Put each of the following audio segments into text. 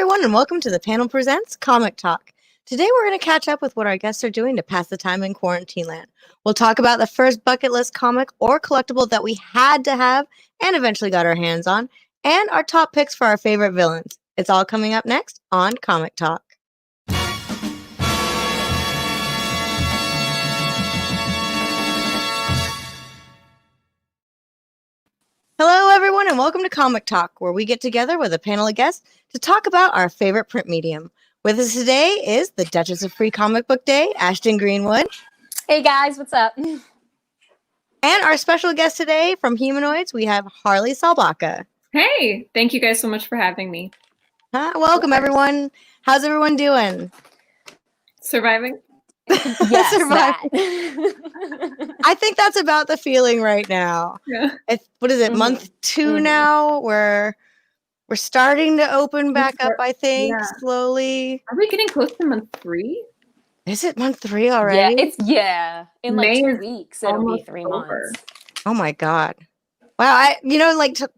everyone, and welcome to the Panel Presents Comic Talk. Today we're going to catch up with what our guests are doing to pass the time in quarantine land. We'll talk about the first bucket list comic or collectible that we had to have and eventually got our hands on, and our top picks for our favorite villains. It's all coming up next on Comic Talk. Hello, everyone, and welcome to Comic Talk, where we get together with a panel of guests to talk about our favorite print medium. With us today is the Duchess of Free Comic Book Day, Ashton Greenwood. Hey guys, what's up? And our special guest today from Humanoids, we have Harley Salbacka. Hey, thank you guys so much for having me. Welcome, everyone. How's everyone doing? Surviving? Yes, Surviving. I think that's about the feeling right now. Yeah. What is it, month 2 now? We're starting to open back up, I think, slowly. Are we getting close to month 3? Is it month 3 already? In like May 2 weeks, it'll be 3 over. months. Oh my God. Wow,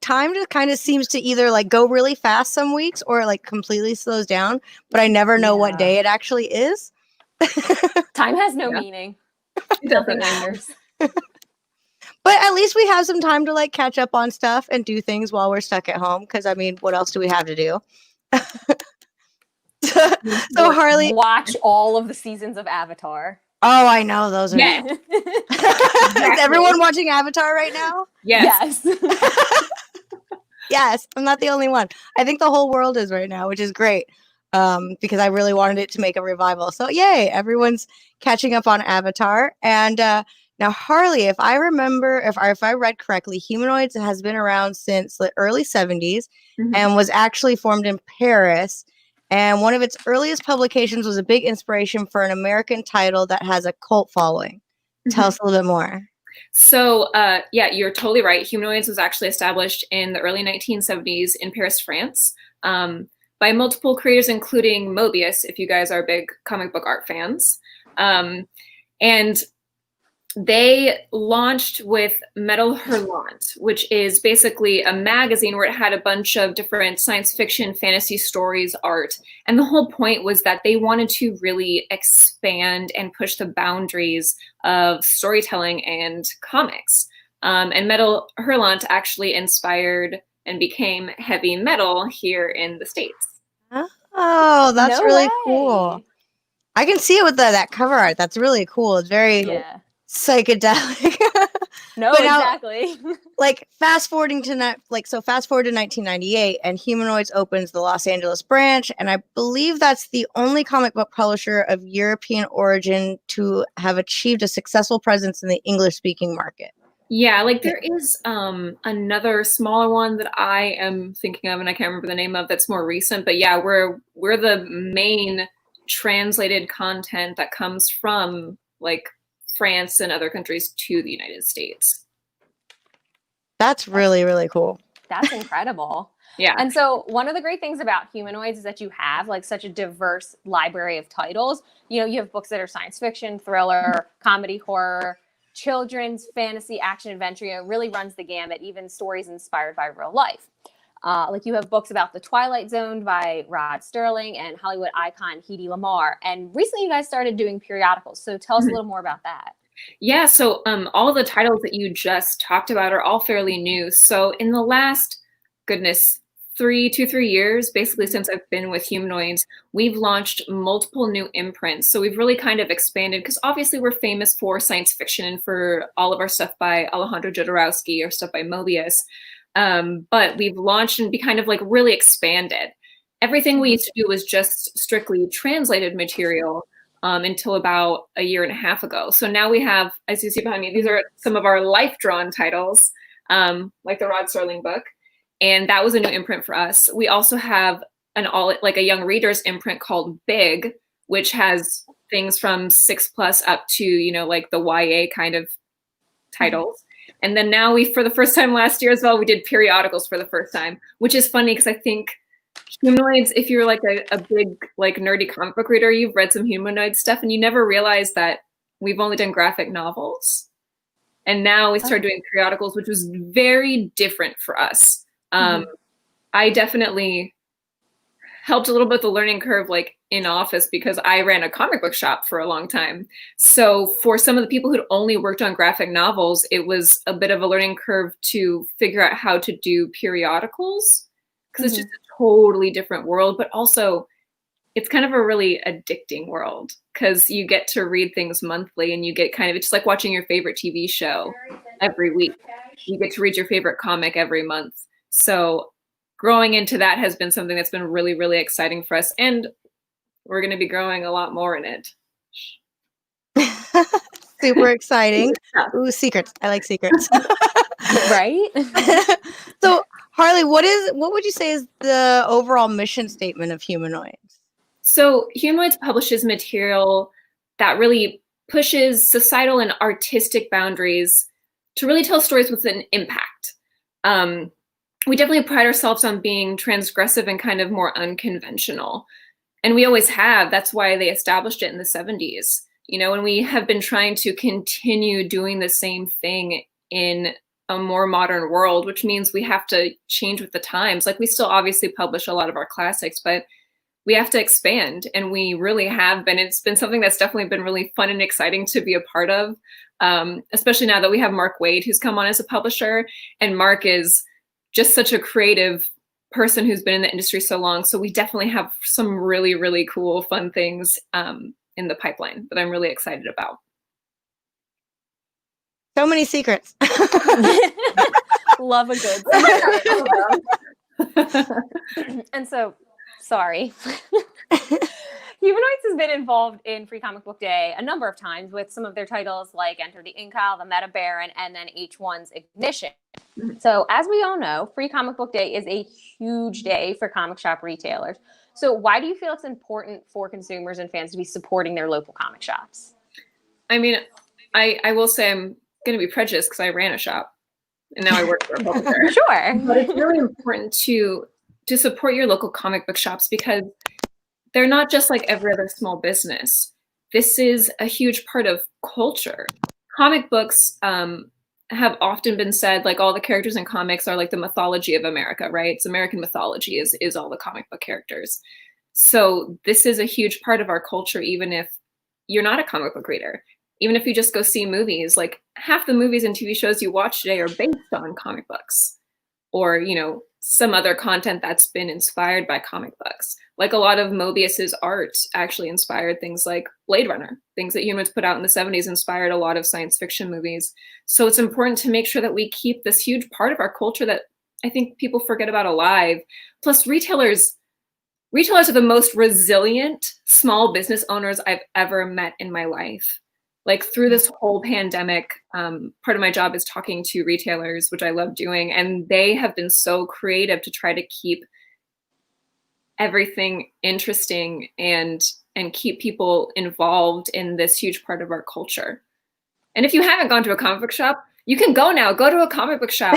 time just kind of seems to either like go really fast some weeks or like completely slows down, but I never know what day it actually is. Time has no meaning. Nothing matters. But at least we have some time to like catch up on stuff and do things while we're stuck at home. Because I mean, what else do we have to do? So Harley, watch all of the seasons of Avatar. Oh, I know those are. Yes. Is everyone watching Avatar right now? Yes. Yes, I'm not the only one. I think the whole world is right now, which is great. Because I really wanted it to make a revival. So yay, everyone's catching up on Avatar. And now Harley, if I read correctly, Humanoids has been around since the early 70s and was actually formed in Paris. And one of its earliest publications was a big inspiration for an American title that has a cult following. Tell us a little bit more. So, you're totally right. Humanoids was actually established in the early 1970s in Paris, France. By multiple creators, including Mobius, if you guys are big comic book art fans. And they launched with Metal Hurlant, which is basically a magazine where it had a bunch of different science fiction, fantasy stories, art. And the whole point was that they wanted to really expand and push the boundaries of storytelling and comics. And Metal Hurlant actually inspired and became heavy metal here in the States. Oh, that's really cool. I can see it with that cover art. That's really cool. It's very psychedelic. Exactly. Like fast forward to 1998, and Humanoids opens the Los Angeles branch, and I believe that's the only comic book publisher of European origin to have achieved a successful presence in the English-speaking market. Yeah, like there is another smaller one that I am thinking of, and I can't remember the name of, that's more recent. But yeah, we're the main translated content that comes from like France and other countries to the United States. That's really, really cool. That's incredible. Yeah. And so one of the great things about Humanoids is that you have like such a diverse library of titles. You know, you have books that are science fiction, thriller, comedy, horror, children's, fantasy, action, adventure. It really runs the gamut, even stories inspired by real life. Like you have books about The Twilight Zone by Rod Sterling and Hollywood icon Hedy Lamarr. And recently you guys started doing periodicals. So tell us a little more about that. Yeah, so all the titles that you just talked about are all fairly new. So in the last, 3 years, basically since I've been with Humanoids, we've launched multiple new imprints. So we've really kind of expanded because obviously we're famous for science fiction and for all of our stuff by Alejandro Jodorowsky or stuff by Mobius. But we've launched and be kind of like really expanded. Everything we used to do was just strictly translated material until about a year and a half ago. So now we have, as you see behind me, these are some of our life-drawn titles, like the Rod Sterling book. And that was a new imprint for us. We also have a young reader's imprint called Big, which has things from 6+ up to, like the YA kind of titles. And then now for the first time last year as well, we did periodicals for the first time, which is funny because I think Humanoids, if you're like a big like nerdy comic book reader, you've read some Humanoid stuff and you never realize that we've only done graphic novels. And now we started doing periodicals, which was very different for us. I definitely helped a little bit the learning curve, like in office, because I ran a comic book shop for a long time. So for some of the people who'd only worked on graphic novels, it was a bit of a learning curve to figure out how to do periodicals, because it's just a totally different world, but also it's kind of a really addicting world because you get to read things monthly and you get kind of, it's like watching your favorite TV show every week. You get to read your favorite comic every month. So growing into that has been something that's been really, really exciting for us. And we're going to be growing a lot more in it. Super exciting. Ooh, secrets. I like secrets. Right? So Harley, what would you say is the overall mission statement of Humanoids? So Humanoids publishes material that really pushes societal and artistic boundaries to really tell stories with an impact. We definitely pride ourselves on being transgressive and kind of more unconventional. And we always have. That's why they established it in the 70s. You know, and we have been trying to continue doing the same thing in a more modern world, which means we have to change with the times. Like, we still obviously publish a lot of our classics, but we have to expand, and we really have been. It's been something that's definitely been really fun and exciting to be a part of, especially now that we have Mark Wade, who's come on as a publisher, and Mark is just such a creative person who's been in the industry so long. So we definitely have some really, really cool, fun things in the pipeline that I'm really excited about. So many secrets. Love a good secret. And so, sorry. Humanoids has been involved in Free Comic Book Day a number of times with some of their titles like Enter the Incal, the Meta Baron, and then H1's Ignition. So as we all know, Free Comic Book Day is a huge day for comic shop retailers. So why do you feel it's important for consumers and fans to be supporting their local comic shops? I mean, I will say I'm going to be prejudiced because I ran a shop and now I work for a publisher. Sure. But it's really important to support your local comic book shops because they're not just like every other small business. This is a huge part of culture. Comic books have often been said, like, all the characters in comics are like the mythology of America, right? It's American mythology is all the comic book characters. So this is a huge part of our culture, even if you're not a comic book reader. Even if you just go see movies, like half the movies and TV shows you watch today are based on comic books or, you know, some other content that's been inspired by comic books. Like a lot of Mobius's art actually inspired things like Blade Runner. Things that Humanoids put out in the 70s inspired a lot of science fiction movies. So it's important to make sure that we keep this huge part of our culture that I think people forget about alive. Plus, retailers are the most resilient small business owners I've ever met in my life. Like, through this whole pandemic, part of my job is talking to retailers, which I love doing, and they have been so creative to try to keep everything interesting and keep people involved in this huge part of our culture. And if you haven't gone to a comic book shop, you can go now. Go to a comic book shop,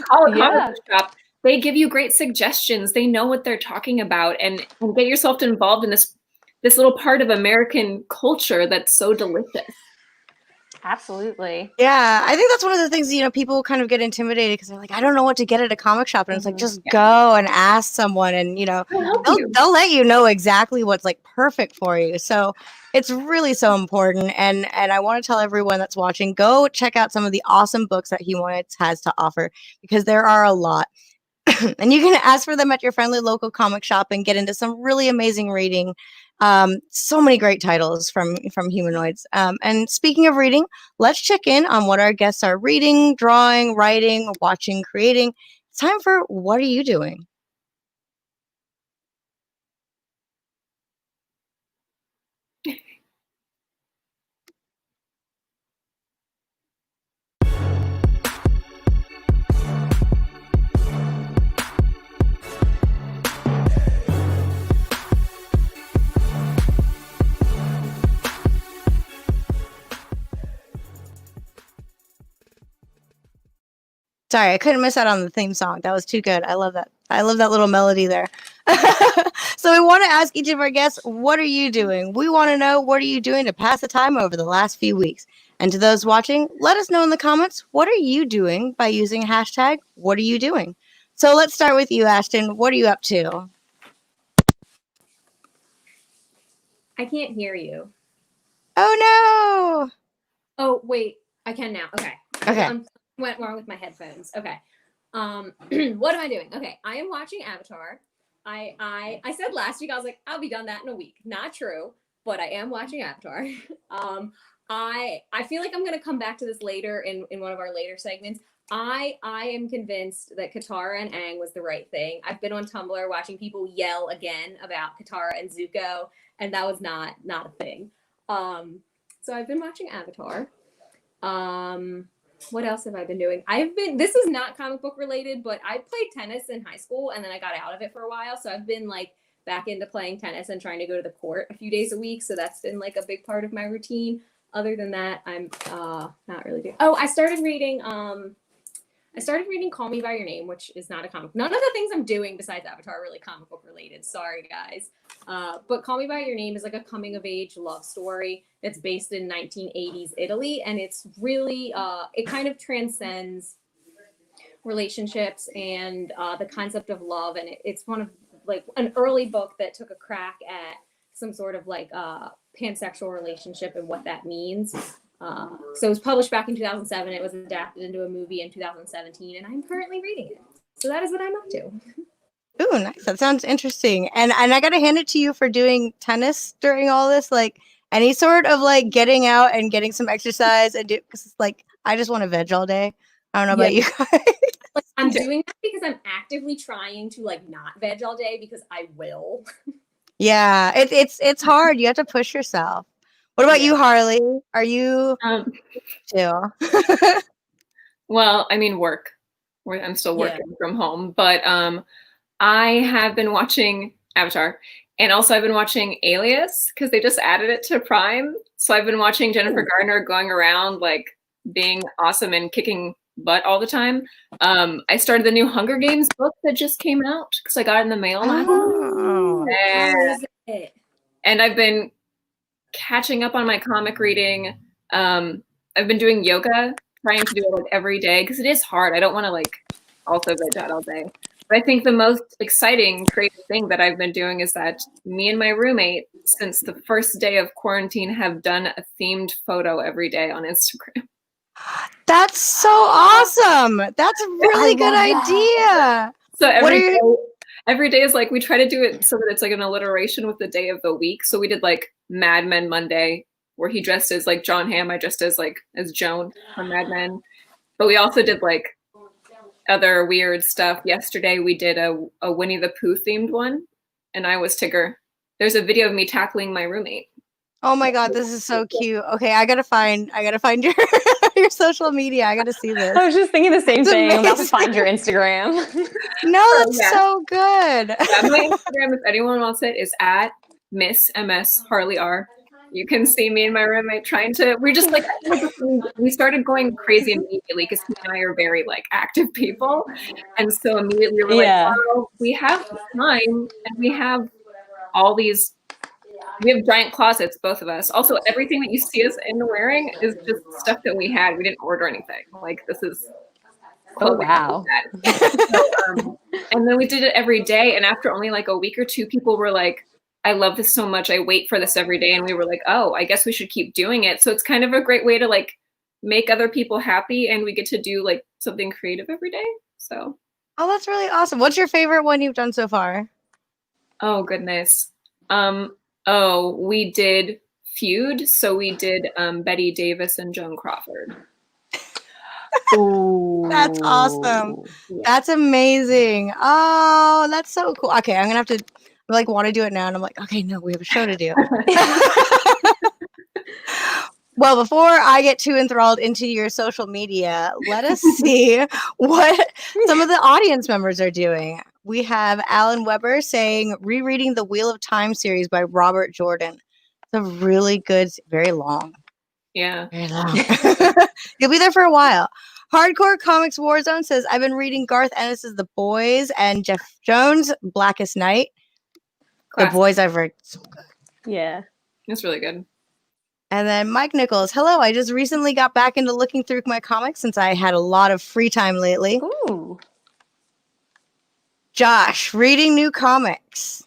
call a comic book shop. They give you great suggestions. They know what they're talking about, and get yourself involved in this little part of American culture that's so delicious. Absolutely. Yeah, I think that's one of the things, you know, people kind of get intimidated because they're like, I don't know what to get at a comic shop. And it's like, just go and ask someone and, you know, they'll let you know exactly what's like perfect for you. So it's really so important. And I want to tell everyone that's watching, go check out some of the awesome books that Humanoids has to offer because there are a lot. And you can ask for them at your friendly local comic shop and get into some really amazing reading. So many great titles from Humanoids. And speaking of reading, let's check in on what our guests are reading, drawing, writing, watching, creating. It's time for What Are You Doing? Sorry, I couldn't miss out on the theme song. That was too good. I love that. I love that little melody there. So we want to ask each of our guests, what are you doing? We want to know, what are you doing to pass the time over the last few weeks? And to those watching, let us know in the comments, what are you doing by using hashtag, what are you doing? So let's start with you, Ashton. What are you up to? I can't hear you. Oh Oh, wait. I can now. Okay. no. Okay. Went wrong with my headphones. Okay. What am I doing? Okay. I am watching Avatar. I said last week, I was like, I'll be done that in a week. Not true, but I am watching Avatar. I feel like I'm gonna come back to this later in one of our later segments. I am convinced that Katara and Aang was the right thing. I've been on Tumblr watching people yell again about Katara and Zuko, and that was not a thing. So I've been watching Avatar. What else have I been doing? This is not comic book related, but I played tennis in high school and then I got out of it for a while. So I've been like back into playing tennis and trying to go to the court a few days a week. So that's been like a big part of my routine. Other than that, I'm not really doing. Oh, I started reading Call Me by Your Name, which is not a comic. None of the things I'm doing besides Avatar are really comic book related. Sorry, guys. But Call Me by Your Name is like a coming of age love story that's based in 1980s Italy. And it's really, it kind of transcends relationships and the concept of love. And it's one of like an early book that took a crack at some sort of like pansexual relationship and what that means. So it was published back in 2007. It was adapted into a movie in 2017, and I'm currently reading it. So that is what I'm up to. Ooh, nice. That sounds interesting. And I gotta hand it to you for doing tennis during all this. Like any sort of like getting out and getting some exercise and do, because like I just want to veg all day. I don't know about you guys. Like, I'm doing that because I'm actively trying to like not veg all day because I will. Yeah, it's hard. You have to push yourself. What about you, Harley? Are you too? Well, I mean, work. I'm still working from home, but I have been watching Avatar, and also I've been watching Alias because they just added it to Prime. So I've been watching Jennifer Garner going around like being awesome and kicking butt all the time. I started the new Hunger Games book that just came out because I got it in the mail last week. And I've been catching up on my comic reading. I've been doing yoga, trying to do it like every day because it is hard. I don't want to like also veg out all day. But I think the most exciting creative thing that I've been doing is that me and my roommate, since the first day of quarantine, have done a themed photo every day on Instagram. That's so awesome. That's a really good idea. So every day is like we try to do it so that it's like an alliteration with the day of the week. So we did like Mad Men Monday, where he dressed as like John Hamm. I dressed as Joan from Mad Men. But we also did like other weird stuff. Yesterday we did a Winnie the Pooh themed one, and I was Tigger. There's a video of me tackling my roommate. Oh my god, this is so cute. Okay, I gotta find your your social media. I gotta see this. I was just thinking the same thing. I'm about to find your Instagram. No, that's so good. My Instagram, if anyone wants it, is at Miss MS Harley R. You can see me and my roommate trying to. We're just like we started going crazy immediately because he and I are very like active people, and so immediately we were like, oh, we have time and we have all these. We have giant closets, both of us. Also, everything that you see us in wearing is just stuff that we had. We didn't order anything. Like this is. Oh wow! So, and then we did it every day, and after only like a week or two, people were like, I love this so much. I wait for this every day. And we were like, oh, I guess we should keep doing it. So it's kind of a great way to like make other people happy. And we get to do like something creative every day. So. Oh, that's really awesome. What's your favorite one you've done so far? Oh, goodness. We did Feud. So we did Betty Davis and Joan Crawford. Ooh. That's awesome. Yeah. That's amazing. Oh, that's so cool. Okay, I'm gonna have to like want to do it now, and I'm like, okay, no, we have a show to do. Well, before I get too enthralled into your social media, let us see what some of the audience members are doing. We have Alan Weber saying rereading the Wheel of Time series by Robert Jordan. It's a really good, very long. Yeah. Very long. You'll be there for a while. Hardcore Comics Warzone says, I've been reading Garth Ennis's The Boys and Jeff Jones' Blackest Night. Classic. The Boys I've read so good. Yeah. It's really good. And then Mike Nichols, hello, I just recently got back into looking through my comics since I had a lot of free time lately. Ooh. Josh, reading new comics.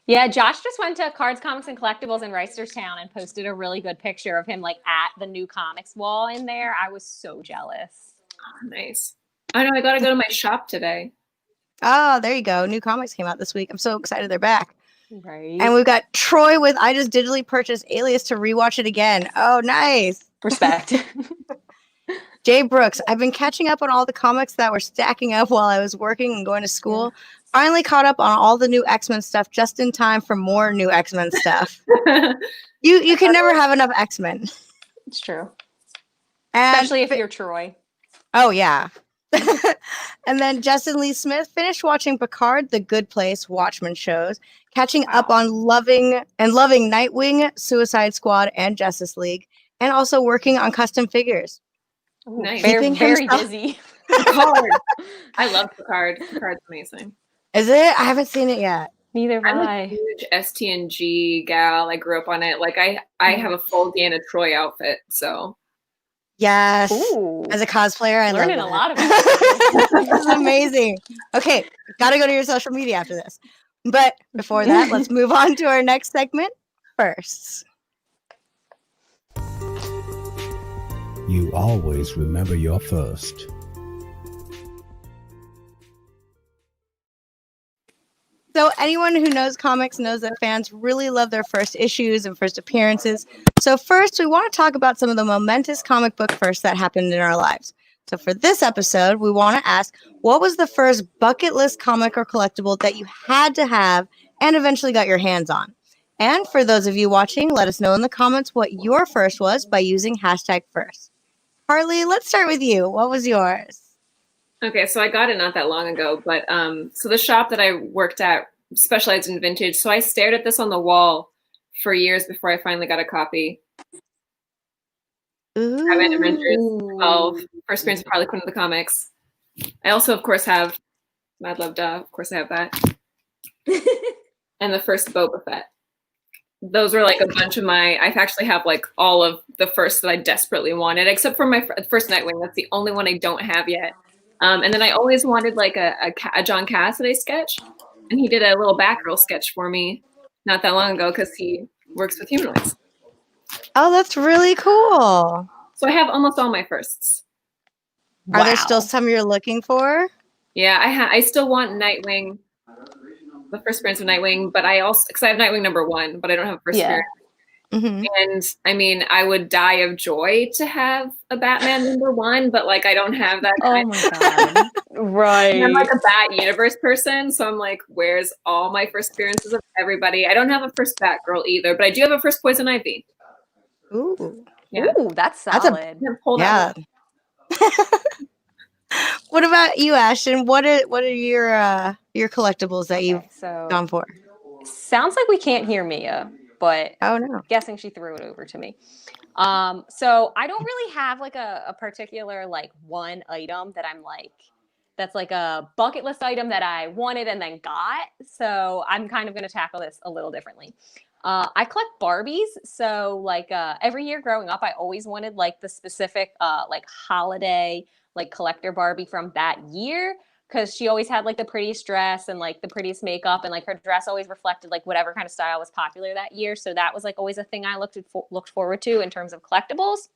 Yeah, Josh just went to Cards, Comics, and Collectibles in Reisterstown and posted a really good picture of him like at the new comics wall in there. I was so jealous. Oh, nice. I know I gotta go to my shop today. Oh, there you go. New comics came out this week. I'm so excited they're back. Right. And we've got Troy with I just digitally purchased Alias to rewatch it again. Oh, nice. Respect. Jay Brooks, I've been catching up on all the comics that were stacking up while I was working and going to school. Finally caught up on all the new X-Men stuff just in time for more new X-Men stuff. You can never have enough X-Men. It's true. And especially if you're Troy. Oh, yeah. And then Justin Lee Smith finished watching Picard, The Good Place, Watchmen shows, catching up on loving Nightwing, Suicide Squad, and Justice League, and also working on custom figures. Ooh, nice. Very busy. Picard. I love Picard. Picard's amazing. Is it? I haven't seen it yet. Neither have I'm I. a huge STNG gal. I grew up on it. Like I have a full Deanna Troy outfit. So Yes. Ooh. As a cosplayer, I Learning love a that. lot about This is amazing. Okay, gotta go to your social media after this. But before that, let's move on to our next segment first. You always remember your first. So anyone who knows comics knows that fans really love their first issues and first appearances. So first, we want to talk about some of the momentous comic book firsts that happened in our lives. So for this episode, we want to ask, what was the first bucket list comic or collectible that you had to have and eventually got your hands on? And for those of you watching, let us know in the comments what your first was by using #first. Harley, let's start with you. What was yours? okay, so I got it not that long ago, but so the shop that I worked at specialized in vintage. So I stared at this on the wall for years before I finally got a copy. Batman Adventures 12, first appearance of Harley Quinn in the comics. I also, of course, have Mad Love Duh. Of course, I have that. And the first Boba Fett. Those were like a bunch of I actually have like all of the first that I desperately wanted, except for my first Nightwing. That's the only one I don't have yet. And then I always wanted like a John Cassaday sketch. And he did a little Batgirl sketch for me not that long ago because he works with Humanoids. Oh, that's really cool. So I have almost all my firsts. Are there still some you're looking for? Yeah, I still want Nightwing, the first appearance of Nightwing, but I also, because I have Nightwing #1, but I don't have a first appearance. Mm-hmm. And I mean, I would die of joy to have a Batman #1, but like I don't have that kind my god. Right. I'm like a Bat Universe person, so I'm like, where's all my first appearances of everybody? I don't have a first Batgirl either, but I do have a first Poison Ivy. Ooh. Yeah. Ooh, that's solid. Yeah. What about you, Ashton? What are your collectibles that you've gone for? Sounds like we can't hear Mia, but oh no, guessing she threw it over to me. So I don't really have like a particular like one item that I'm like that's like a bucket list item that I wanted and then got. So I'm kind of going to tackle this a little differently. I collect Barbies. So like every year growing up, I always wanted like the specific like holiday like collector Barbie from that year. Because she always had like the prettiest dress and like the prettiest makeup, and like her dress always reflected like whatever kind of style was popular that year. So that was like always a thing I looked forward to in terms of collectibles.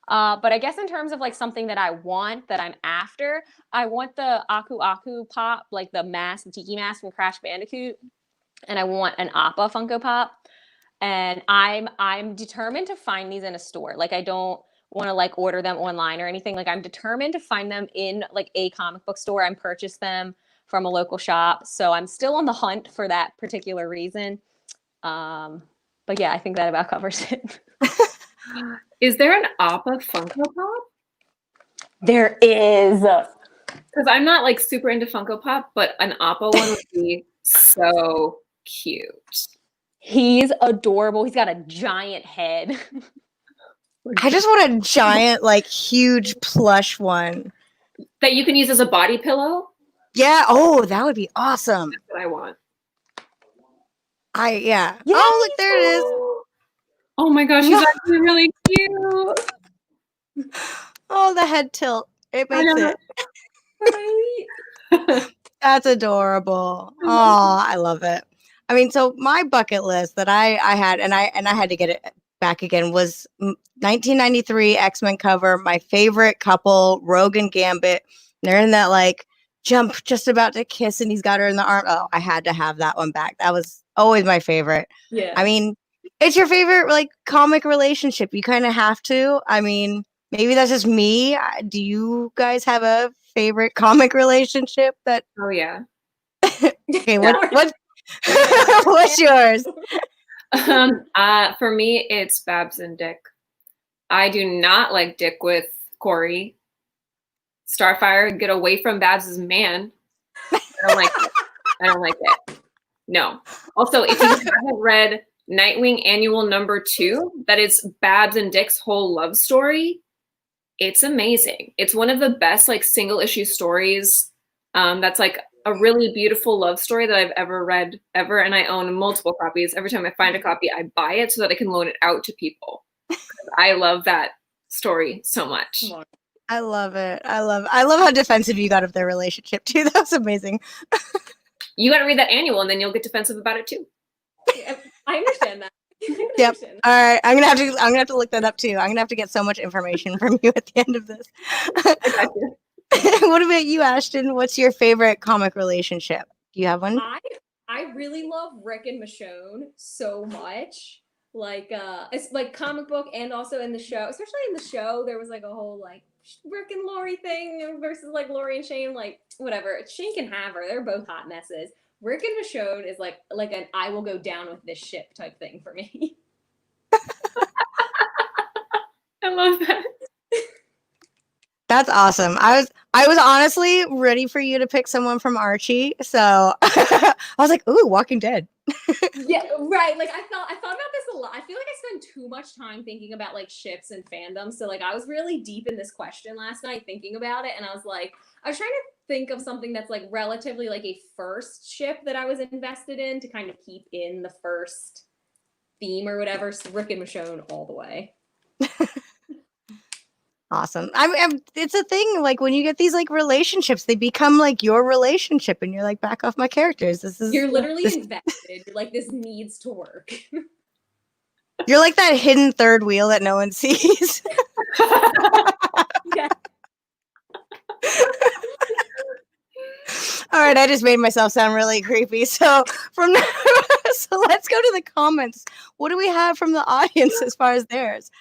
But I guess in terms of like something that I want that I'm after, I want the Aku Aku Pop, like the Tiki mask from Crash Bandicoot, and I want an Appa Funko Pop. And I'm determined to find these in a store. Like I don't want to like order them online or anything. Like I'm determined to find them in like a comic book store and purchase them from a local shop. So I'm still on the hunt for that particular reason. But yeah, I think that about covers it. Is there an Appa Funko Pop? There is. Because I'm not like super into Funko Pop, but an Appa one would be so cute. He's adorable. He's got a giant head. I just want a giant, like, huge plush one. That you can use as a body pillow? Yeah. Oh, that would be awesome. That's what I want. Yeah. Oh, look, there it is. Oh my gosh, he's actually really cute. Oh, the head tilt. It makes it. Right? That's adorable. Oh, I love it. I mean, so my bucket list that I had, and I had to get it back again, was 1993 X-Men cover. My favorite couple, Rogue and Gambit. They're in that like jump, just about to kiss, and he's got her in the arm. Oh, I had to have that one back. That was always my favorite. Yeah. I mean, it's your favorite like comic relationship. You kind of have to. I mean, maybe that's just me. Do you guys have a favorite comic relationship that? Oh yeah. Okay, what what's yours? For me, it's Babs and Dick. I do not like Dick with Corey. Starfire, get away from Babs's man. I don't like it. I don't like it. No. Also, if you haven't read Nightwing Annual #2, that is Babs and Dick's whole love story. It's amazing. It's one of the best like single issue stories. That's like a really beautiful love story that I've ever read ever, and I own multiple copies. Every time I find a copy, I buy it so that I can loan it out to people. I love that story so much. I love it. I love how defensive you got of their relationship too. That was amazing. You got to read that annual, and then you'll get defensive about it too. I understand that. Yep. All right. I'm gonna have to look that up too. I'm gonna have to get so much information from you at the end of this. What about you, Ashton? What's your favorite comic relationship? Do you have one? I really love Rick and Michonne so much. Like it's like comic book and also in the show, especially in the show, there was like a whole like Rick and Lori thing versus like Lori and Shane, like whatever. Shane can have her. They're both hot messes. Rick and Michonne is like an I will go down with this ship type thing for me. I love that. That's awesome. I was honestly ready for you to pick someone from Archie, so I was like, "Ooh, Walking Dead." Yeah, right. Like I thought about this a lot. I feel like I spend too much time thinking about like ships and fandoms. So like I was really deep in this question last night thinking about it, and I was trying to think of something that's like relatively like a first ship that I was invested in to kind of keep in the first theme or whatever. So Rick and Michonne all the way. Awesome. It's a thing. Like when you get these like relationships, they become like your relationship, and you're like, back off my characters. You're literally invested. You're like, this needs to work. You're like that hidden third wheel that no one sees. Yeah. All right, I just made myself sound really creepy. So so let's go to the comments. What do we have from the audience as far as theirs?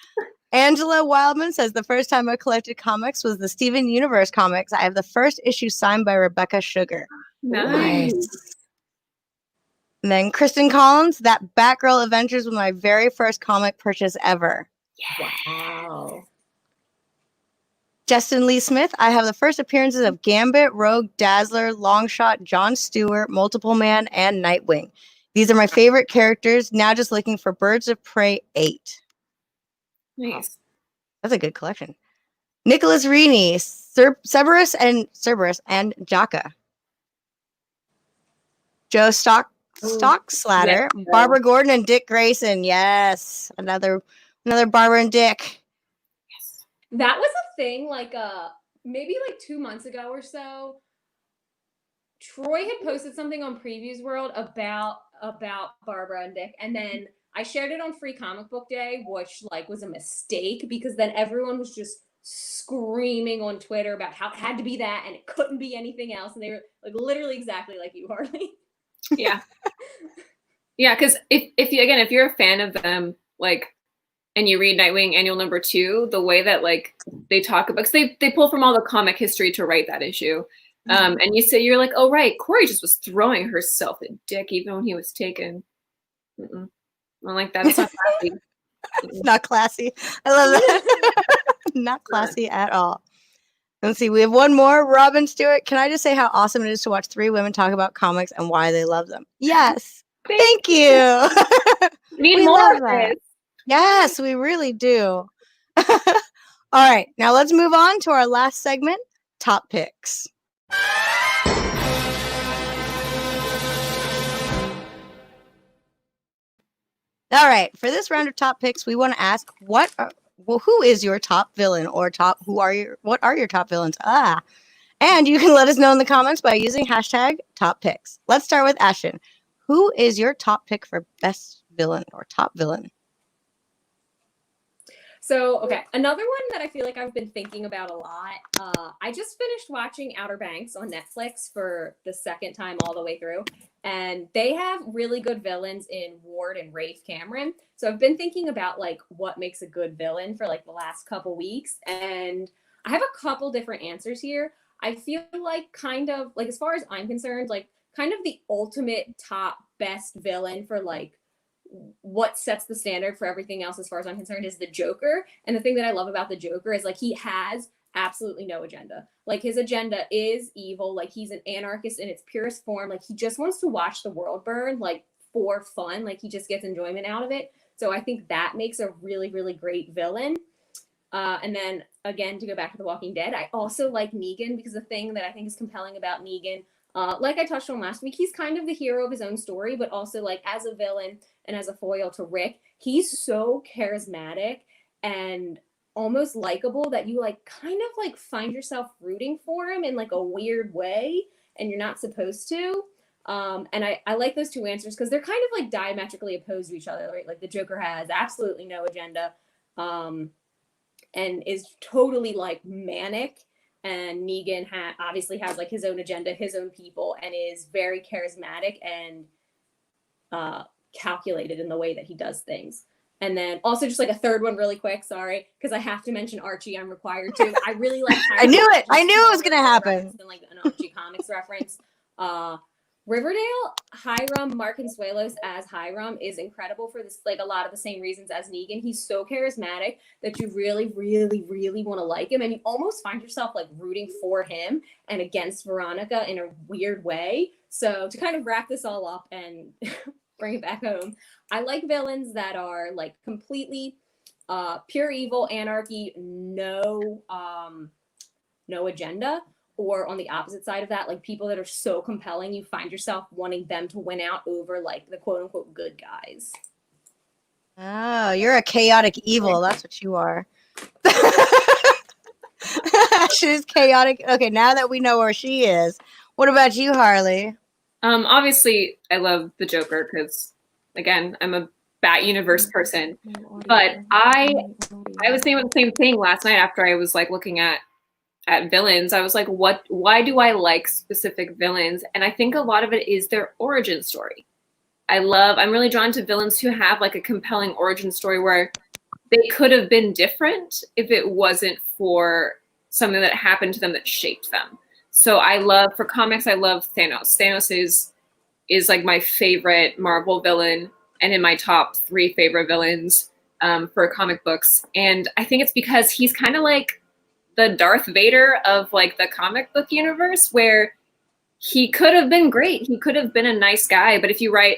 Angela Wildman says, the first time I collected comics was the Steven Universe comics. I have the first issue signed by Rebecca Sugar. Nice. And then Kristen Collins, that Batgirl Adventures was my very first comic purchase ever. Yeah. Wow. Justin Lee Smith, I have the first appearances of Gambit, Rogue, Dazzler, Longshot, John Stewart, Multiple Man, and Nightwing. These are my favorite characters. Now just looking for Birds of Prey 8. Nice. That's a good collection. Nicholas Rini, Cerberus and Jaka. Joe Stockslatter, yes, Barbara Gordon, and Dick Grayson. Yes, another Barbara and Dick. Yes. That was a thing. Like maybe like 2 months ago or so. Troy had posted something on Previews World about Barbara and Dick, and then I shared it on Free Comic Book Day, which like was a mistake because then everyone was just screaming on Twitter about how it had to be that and it couldn't be anything else, and they were like literally exactly like you, Harley. Yeah. Yeah, because if you're a fan of them, like, and you read Nightwing Annual #2, the way that like they talk about, because they pull from all the comic history to write that issue. And you're like, oh right, Corey just was throwing herself at Dick even when he was taken. I'm like, that's not classy. It's not classy. I love that. Not classy at all. Let's see. We have one more. Robin Stewart. Can I just say how awesome it is to watch 3 women talk about comics and why they love them? Yes. Thank you. We need more of this. Yes, we really do. All right. Now let's move on to our last segment, Top Picks. All right, for this round of top picks, we want to ask who is your top villain or what are your top villains? And you can let us know in the comments by using hashtag top picks. Let's start with Ashton. who is your top pick for best villain or top villain? So, okay, another one that I feel like I've been thinking about a lot. I just finished watching Outer Banks on Netflix for the second time all the way through, and they have really good villains in Ward and Rafe Cameron. So I've been thinking about like what makes a good villain for like the last couple weeks, and I have a couple different answers here. I feel like kind of like as far as I'm concerned, like kind of the ultimate top best villain for like what sets the standard for everything else as far as I'm concerned is the Joker. And the thing that I love about the Joker is like he has absolutely no agenda. Like his agenda is evil. Like he's an anarchist in its purest form. Like he just wants to watch the world burn like for fun. Like he just gets enjoyment out of it. So I think that makes a really, really great villain. And then again, to go back to The Walking Dead, I also like Negan because the thing that I think is compelling about Negan, like I touched on last week, he's kind of the hero of his own story, but also like as a villain and as a foil to Rick, he's so charismatic and almost likable that you like kind of like find yourself rooting for him in like a weird way, and you're not supposed to. And I like those two answers because they're kind of like diametrically opposed to each other, right? Like the Joker has absolutely no agenda, and is totally like manic. And Negan obviously has like his own agenda, his own people, and is very charismatic and calculated in the way that he does things. And then also just like a third one really quick, sorry, because I have to mention Archie. I'm required to. I really like. I knew it. I knew it was gonna happen. Than like an Archie comics reference. Riverdale, Hiram Marconsuelos as Hiram is incredible for this, like a lot of the same reasons as Negan. He's so charismatic that you really, really, really want to like him. And you almost find yourself like rooting for him and against Veronica in a weird way. So to kind of wrap this all up and bring it back home, I like villains that are like completely pure evil, anarchy, no agenda. Or on the opposite side of that, like people that are so compelling, you find yourself wanting them to win out over like the quote unquote good guys. Oh, you're a chaotic evil. That's what you are. She's chaotic. Okay, now that we know where she is, what about you, Harley? Obviously, I love the Joker because, again, I'm a Bat Universe person. But I was thinking about the same thing last night after I was like looking at villains. I was like, why do I like specific villains? And I think a lot of it is their origin story. I'm really drawn to villains who have like a compelling origin story where they could have been different if it wasn't for something that happened to them that shaped them. So for comics, I love Thanos. Thanos is like my favorite Marvel villain and in my top 3 favorite villains for comic books. And I think it's because he's kind of like the Darth Vader of like the comic book universe, where he could have been great. He could have been a nice guy. But if you read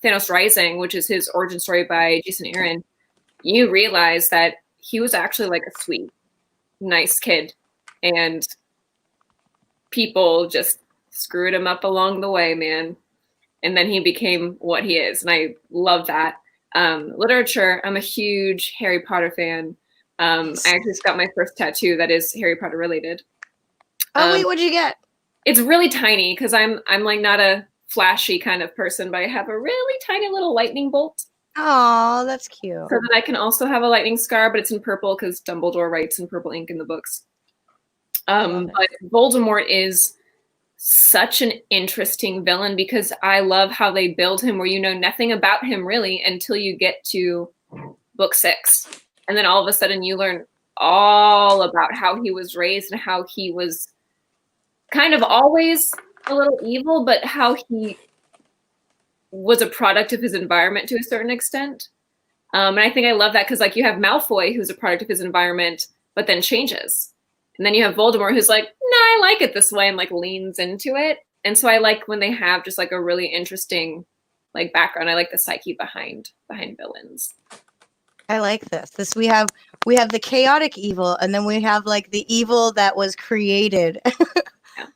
Thanos Rising, which is his origin story by Jason Aaron, you realize that he was actually like a sweet, nice kid. And people just screwed him up along the way, man. And then he became what he is. And I love that. Literature, I'm a huge Harry Potter fan. I actually just got my first tattoo that is Harry Potter related. Oh, wait, what'd you get? It's really tiny because I'm like not a flashy kind of person, but I have a really tiny little lightning bolt. Oh, that's cute. So that I can also have a lightning scar, but it's in purple because Dumbledore writes in purple ink in the books. But Voldemort is such an interesting villain because I love how they build him where you know nothing about him really until you get to book 6. And then all of a sudden you learn all about how he was raised and how he was kind of always a little evil, but how he was a product of his environment to a certain extent. And I think I love that because like you have Malfoy, who's a product of his environment, but then changes. And then you have Voldemort, who's like, nah, I like it this way, and like leans into it. And so I like when they have just like a really interesting like background. I like the psyche behind villains. I like this. We have the chaotic evil, and then we have like the evil that was created. Yeah.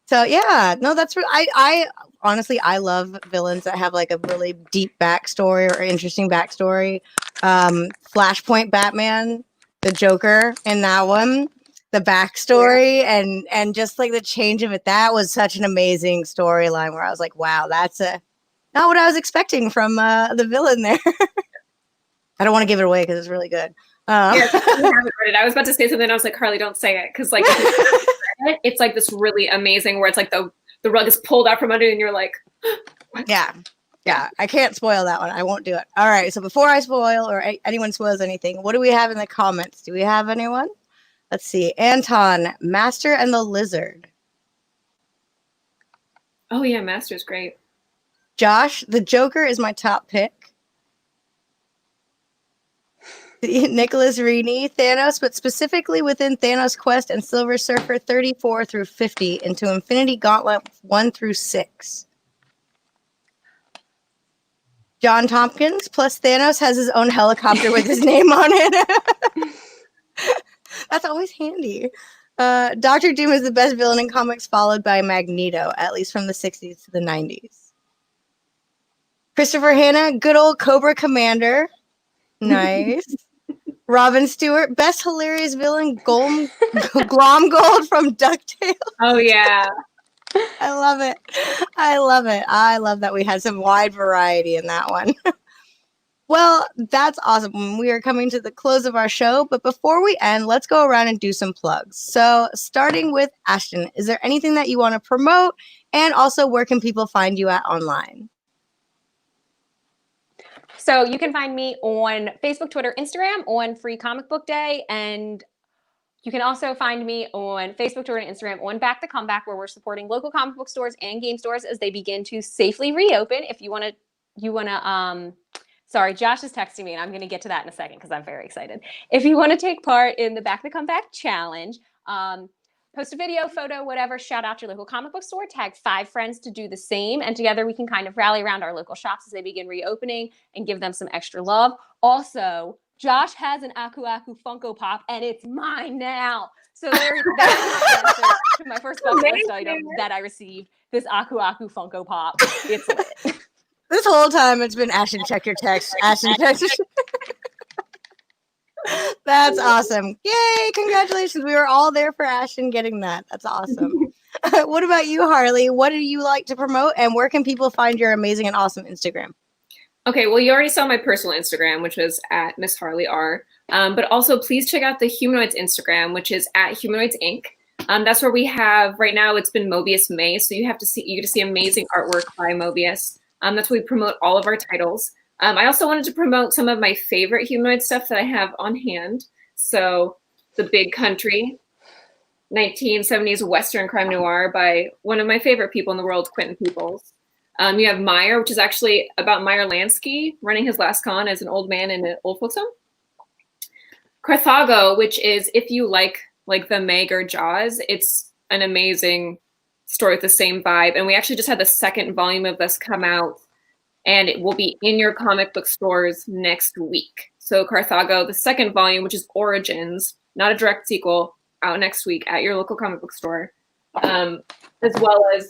So yeah, no, that's I honestly I love villains that have like a really deep backstory or interesting backstory. Flashpoint Batman, the Joker in that one. the backstory and just like the change of it. That was such an amazing storyline where I was like, wow, that's not what I was expecting from the villain there. I don't want to give it away because it's really good. Yes, I haven't read it. I was about to say something. I was like, Harley, don't say it, because like it's like this really amazing where it's like the rug is pulled out from under you, and you're like, what? Yeah. I can't spoil that one. I won't do it. All right. So before I spoil or anyone spoils anything, what do we have in the comments? Do we have anyone? Let's see. Anton, Master and the Lizard. Oh yeah, Master's great. Josh, the Joker is my top pick. Nicholas Rini, Thanos, but specifically within Thanos Quest and Silver Surfer 34 through 50 into Infinity Gauntlet 1 through 6. John Tompkins plus Thanos has his own helicopter with his name on it. That's always handy. Doctor Doom is the best villain in comics, followed by Magneto, at least from the 60s to the 90s. Christopher Hanna, good old Cobra Commander. Nice. Robin Stewart, best hilarious villain, Glom Gold from DuckTales. Oh yeah. I love it. I love that we had some wide variety in that one. Well, that's awesome. We are coming to the close of our show, but before we end, let's go around and do some plugs. So starting with Ashton, is there anything that you want to promote? And also, where can people find you at online? So you can find me on Facebook, Twitter, Instagram on Free Comic Book Day. And you can also find me on Facebook, Twitter, and Instagram on Back the Comeback, where we're supporting local comic book stores and game stores as they begin to safely reopen. If you want to, sorry, Josh is texting me, and I'm going to get to that in a second because I'm very excited. If you want to take part in the Back the Comeback challenge, post a video, photo, whatever, shout out your local comic book store, tag 5 friends to do the same, and together we can kind of rally around our local shops as they begin reopening and give them some extra love. Also, Josh has an Aku Aku Funko Pop, and it's mine now. So that's my first bucket list item that I received, this Aku Aku Funko Pop. It's lit. This whole time it's been Ashton, check your text. Ashton, check your That's awesome. Yay, congratulations. We were all there for Ashton getting that. That's awesome. What about you, Harley? What do you like to promote, and where can people find your amazing and awesome Instagram? Okay, well, you already saw my personal Instagram, which was at Miss Harley R. But also, please check out the Humanoids Instagram, which is at Humanoids Inc. That's where we have right now. It's been Mobius May, so you get to see amazing artwork by Mobius. That's where we promote all of our titles. I also wanted to promote some of my favorite humanoid stuff that I have on hand. So, The Big Country, 1970s Western crime noir by one of my favorite people in the world, Quentin Peoples. You have Meyer, which is actually about Meyer Lansky running his last con as an old man in an old folks home. Carthago, which is, if you like the Meg or Jaws, it's an amazing story with the same vibe. And we actually just had the second volume of this come out, and it will be in your comic book stores next week. So Carthago, the second volume, which is Origins, not a direct sequel, out next week at your local comic book store. As well as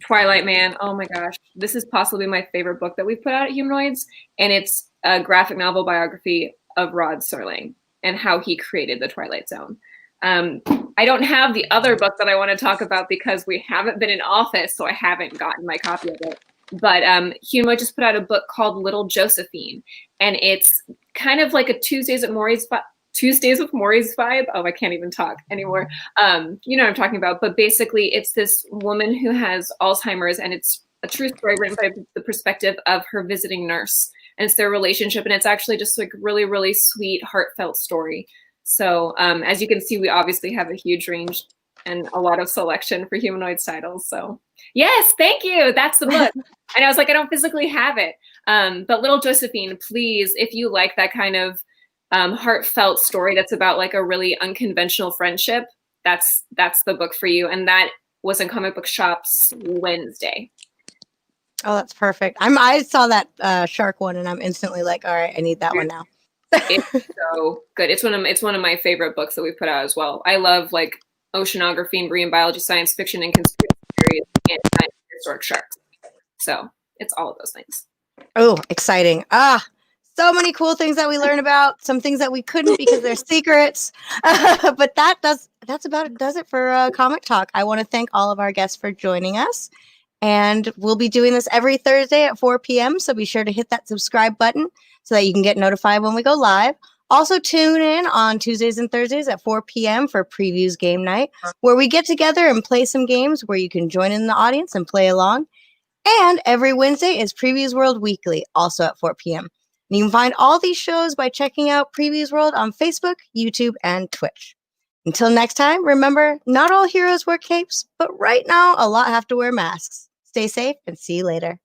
Twilight Man. Oh my gosh. This is possibly my favorite book that we've put out at Humanoids. And it's a graphic novel biography of Rod Serling and how he created the Twilight Zone. I don't have the other book that I want to talk about because we haven't been in office, so I haven't gotten my copy of it. But Humanoid just put out a book called Little Josephine, and it's kind of like a Tuesdays with Maury's vibe. Oh, I can't even talk anymore. You know what I'm talking about. But basically, it's this woman who has Alzheimer's, and it's a true story written by the perspective of her visiting nurse, and it's their relationship, and it's actually just like really, really sweet, heartfelt story. So as you can see, we obviously have a huge range and a lot of selection for Humanoids titles. So yes, thank you. That's the book. And I was like, I don't physically have it. But Little Josephine, please, if you like that kind of heartfelt story that's about like a really unconventional friendship, that's the book for you. And that was in comic book shops Wednesday. Oh, that's perfect. I saw that shark one, and I'm instantly like, all right, I need that one now. It's so good. It's one of my favorite books that we put out as well. I love like oceanography and marine biology, science fiction, and conspiracy theories, and historic sharks. So it's all of those things. Oh, exciting. So many cool things that we learn about, some things that we couldn't because they're secrets. But that's about it, does it for Comic Talk. I want to thank all of our guests for joining us. And we'll be doing this every Thursday at 4 p.m. So be sure to hit that subscribe button so that you can get notified when we go live. Also, tune in on Tuesdays and Thursdays at 4 p.m. for Previews Game Night, where we get together and play some games where you can join in the audience and play along. And every Wednesday is Previews World Weekly, also at 4 p.m. And you can find all these shows by checking out Previews World on Facebook, YouTube, and Twitch. Until next time, remember, not all heroes wear capes, but right now, a lot have to wear masks. Stay safe and see you later.